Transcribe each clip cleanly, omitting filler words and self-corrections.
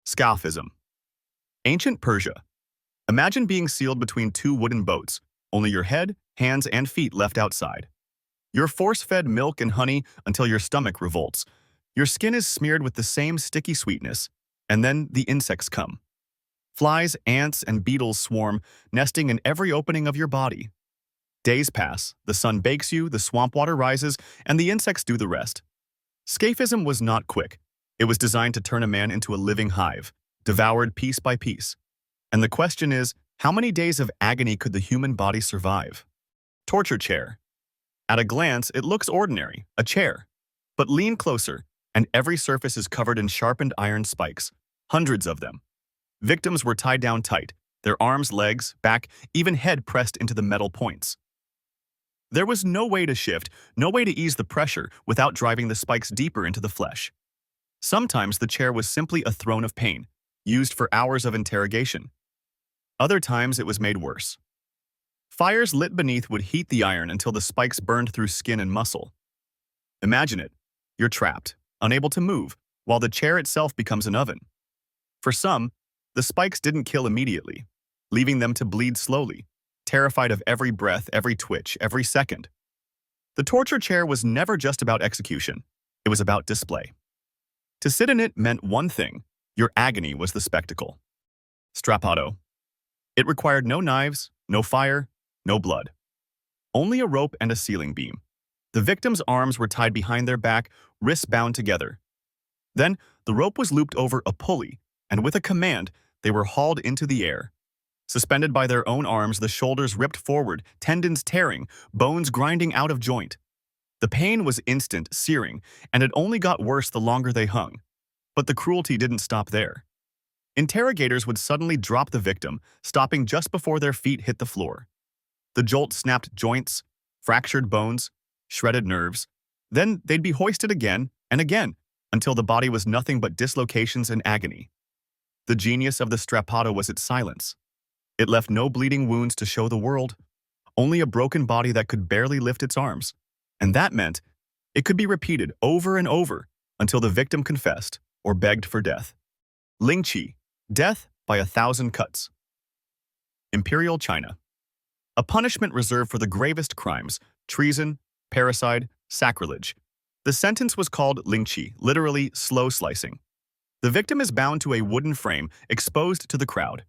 Scaphism. Ancient Persia. Imagine being sealed between two wooden boats, only your head, hands, and feet left outside. You're force-fed milk and honey until your stomach revolts. Your skin is smeared with the same sticky sweetness, and then the insects come. Flies, ants, and beetles swarm, nesting in every opening of your body. Days pass, the sun bakes you, the swamp water rises, and the insects do the rest. Scaphism was not quick. It was designed to turn a man into a living hive, devoured piece by piece. And the question is, how many days of agony could the human body survive? Torture chair. At a glance, it looks ordinary, a chair. But lean closer, and every surface is covered in sharpened iron spikes, hundreds of them. Victims were tied down tight, their arms, legs, back, even head pressed into the metal points. There was no way to shift, no way to ease the pressure without driving the spikes deeper into the flesh. Sometimes the chair was simply a throne of pain, used for hours of interrogation. Other times it was made worse. Fires lit beneath would heat the iron until the spikes burned through skin and muscle. Imagine it. You're trapped, unable to move, while the chair itself becomes an oven. For some, the spikes didn't kill immediately, leaving them to bleed slowly, terrified of every breath, every twitch, every second. The torture chair was never just about execution. It was about display. To sit in it meant one thing: your agony was the spectacle. Strappado. It required no knives, no fire, no blood. Only a rope and a ceiling beam. The victim's arms were tied behind their back, wrists bound together. Then, the rope was looped over a pulley, and with a command, they were hauled into the air. Suspended by their own arms, the shoulders ripped forward, tendons tearing, bones grinding out of joint. The pain was instant, searing, and it only got worse the longer they hung. But the cruelty didn't stop there. Interrogators would suddenly drop the victim, stopping just before their feet hit the floor. The jolt snapped joints, fractured bones, shredded nerves. Then they'd be hoisted again and again, until the body was nothing but dislocations and agony. The genius of the Strappado was its silence. It left no bleeding wounds to show the world, only a broken body that could barely lift its arms. And that meant it could be repeated over and over until the victim confessed or begged for death. Lingchi, death by 1,000 cuts. Imperial China. A punishment reserved for the gravest crimes: treason, parricide, sacrilege. The sentence was called Lingchi, literally slow slicing. The victim is bound to a wooden frame exposed to the crowd.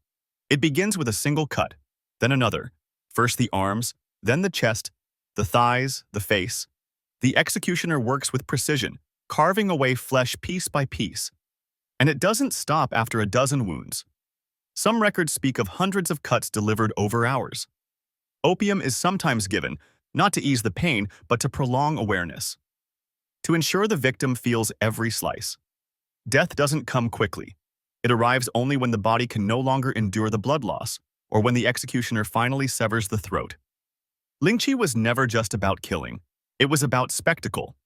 It begins with a single cut, then another. First the arms, then the chest, the thighs, the face. The executioner works with precision, carving away flesh piece by piece. And it doesn't stop after a dozen wounds. Some records speak of hundreds of cuts delivered over hours. Opium is sometimes given, not to ease the pain, but to prolong awareness, to ensure the victim feels every slice. Death doesn't come quickly. It arrives only when the body can no longer endure the blood loss, or when the executioner finally severs the throat. Lingchi was never just about killing. It was about spectacle.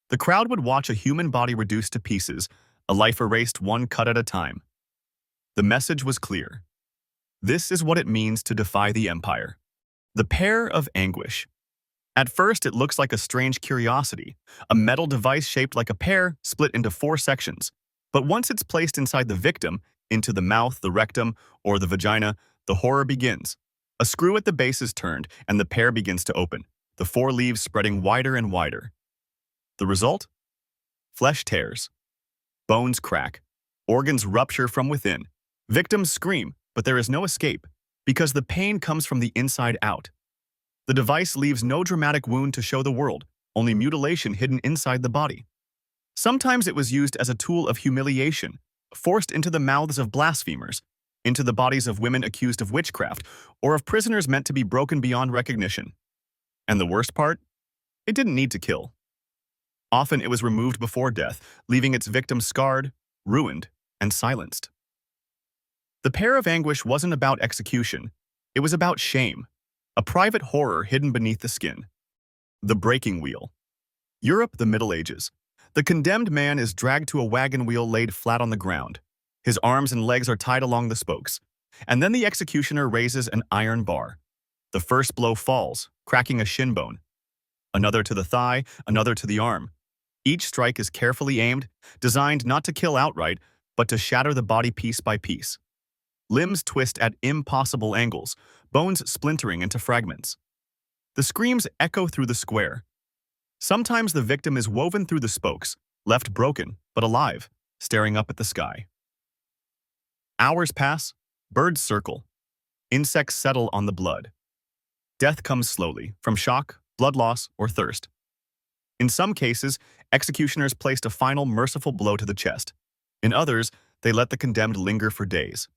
The crowd would watch a human body reduced to pieces, a life erased one cut at a time. The message was clear. This is what it means to defy the empire. The Pear of Anguish. At first, it looks like a strange curiosity, a metal device shaped like a pear split into 4 sections. But once it's placed inside the victim, into the mouth, the rectum, or the vagina, the horror begins. A screw at the base is turned, and the pear begins to open, the 4 leaves spreading wider and wider. The result? Flesh tears. Bones crack. Organs rupture from within. Victims scream, but there is no escape, because the pain comes from the inside out. The device leaves no dramatic wound to show the world, only mutilation hidden inside the body. Sometimes it was used as a tool of humiliation, forced into the mouths of blasphemers, into the bodies of women accused of witchcraft, or of prisoners meant to be broken beyond recognition. And the worst part? It didn't need to kill. Often it was removed before death, leaving its victim scarred, ruined, and silenced. The Pear of Anguish wasn't about execution. It was about shame, a private horror hidden beneath the skin. The breaking wheel. Europe, the Middle Ages. The condemned man is dragged to a wagon wheel laid flat on the ground. His arms and legs are tied along the spokes. And then the executioner raises an iron bar. The first blow falls, cracking a shin bone. Another to the thigh, another to the arm. Each strike is carefully aimed, designed not to kill outright, but to shatter the body piece by piece. Limbs twist at impossible angles, bones splintering into fragments. The screams echo through the square. Sometimes the victim is woven through the spokes, left broken but alive, staring up at the sky. Hours pass, birds circle. Insects settle on the blood. Death comes slowly, from shock, blood loss, or thirst. In some cases, executioners placed a final merciful blow to the chest. In others, they let the condemned linger for days.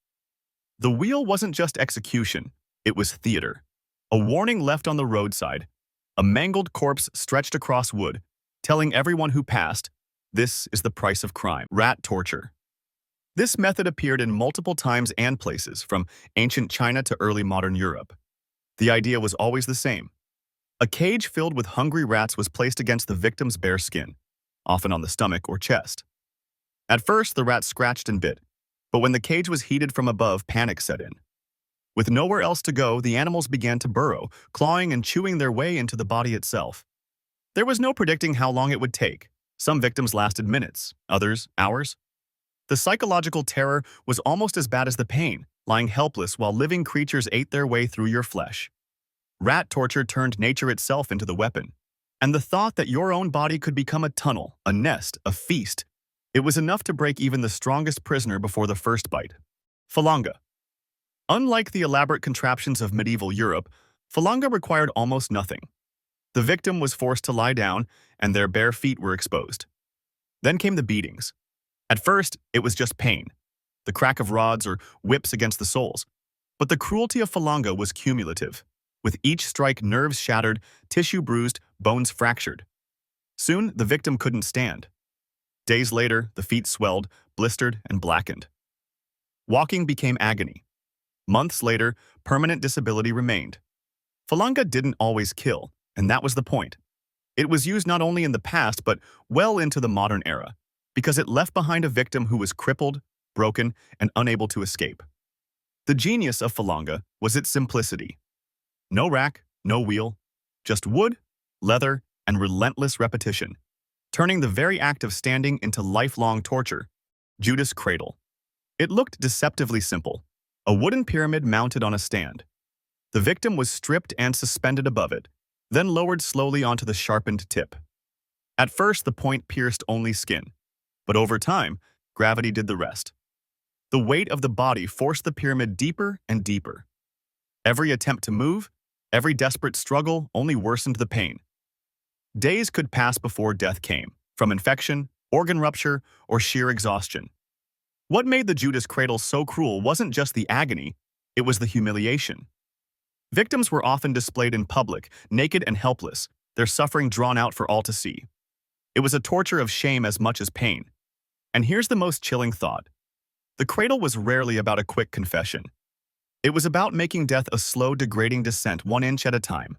The wheel wasn't just execution, it was theater. A warning left on the roadside, a mangled corpse stretched across wood, telling everyone who passed, this is the price of crime. Rat torture. This method appeared in multiple times and places, from ancient China to early modern Europe. The idea was always the same. A cage filled with hungry rats was placed against the victim's bare skin, often on the stomach or chest. At first, the rats scratched and bit, but when the cage was heated from above, panic set in. With nowhere else to go, the animals began to burrow, clawing and chewing their way into the body itself. There was no predicting how long it would take. Some victims lasted minutes, others hours. The psychological terror was almost as bad as the pain, lying helpless while living creatures ate their way through your flesh. Rat torture turned nature itself into the weapon. And the thought that your own body could become a tunnel, a nest, a feast, it was enough to break even the strongest prisoner before the first bite. Falanga. Unlike the elaborate contraptions of medieval Europe, falanga required almost nothing. The victim was forced to lie down, and their bare feet were exposed. Then came the beatings. At first, it was just pain, the crack of rods or whips against the soles. But the cruelty of falanga was cumulative. With each strike, nerves shattered, tissue bruised, bones fractured. Soon, the victim couldn't stand. Days later, the feet swelled, blistered, and blackened. Walking became agony. Months later, permanent disability remained. Falanga didn't always kill, and that was the point. It was used not only in the past, but well into the modern era, because it left behind a victim who was crippled, broken, and unable to escape. The genius of falanga was its simplicity. No rack, no wheel, just wood, leather, and relentless repetition, turning the very act of standing into lifelong torture. Judas' Cradle. It looked deceptively simple. A wooden pyramid mounted on a stand. The victim was stripped and suspended above it, then lowered slowly onto the sharpened tip. At first, the point pierced only skin, but over time, gravity did the rest. The weight of the body forced the pyramid deeper and deeper. Every attempt to move, every desperate struggle only worsened the pain. Days could pass before death came, from infection, organ rupture, or sheer exhaustion. What made the Judas Cradle so cruel wasn't just the agony, it was the humiliation. Victims were often displayed in public, naked and helpless, their suffering drawn out for all to see. It was a torture of shame as much as pain. And here's the most chilling thought. The cradle was rarely about a quick confession. It was about making death a slow, degrading descent 1 inch at a time.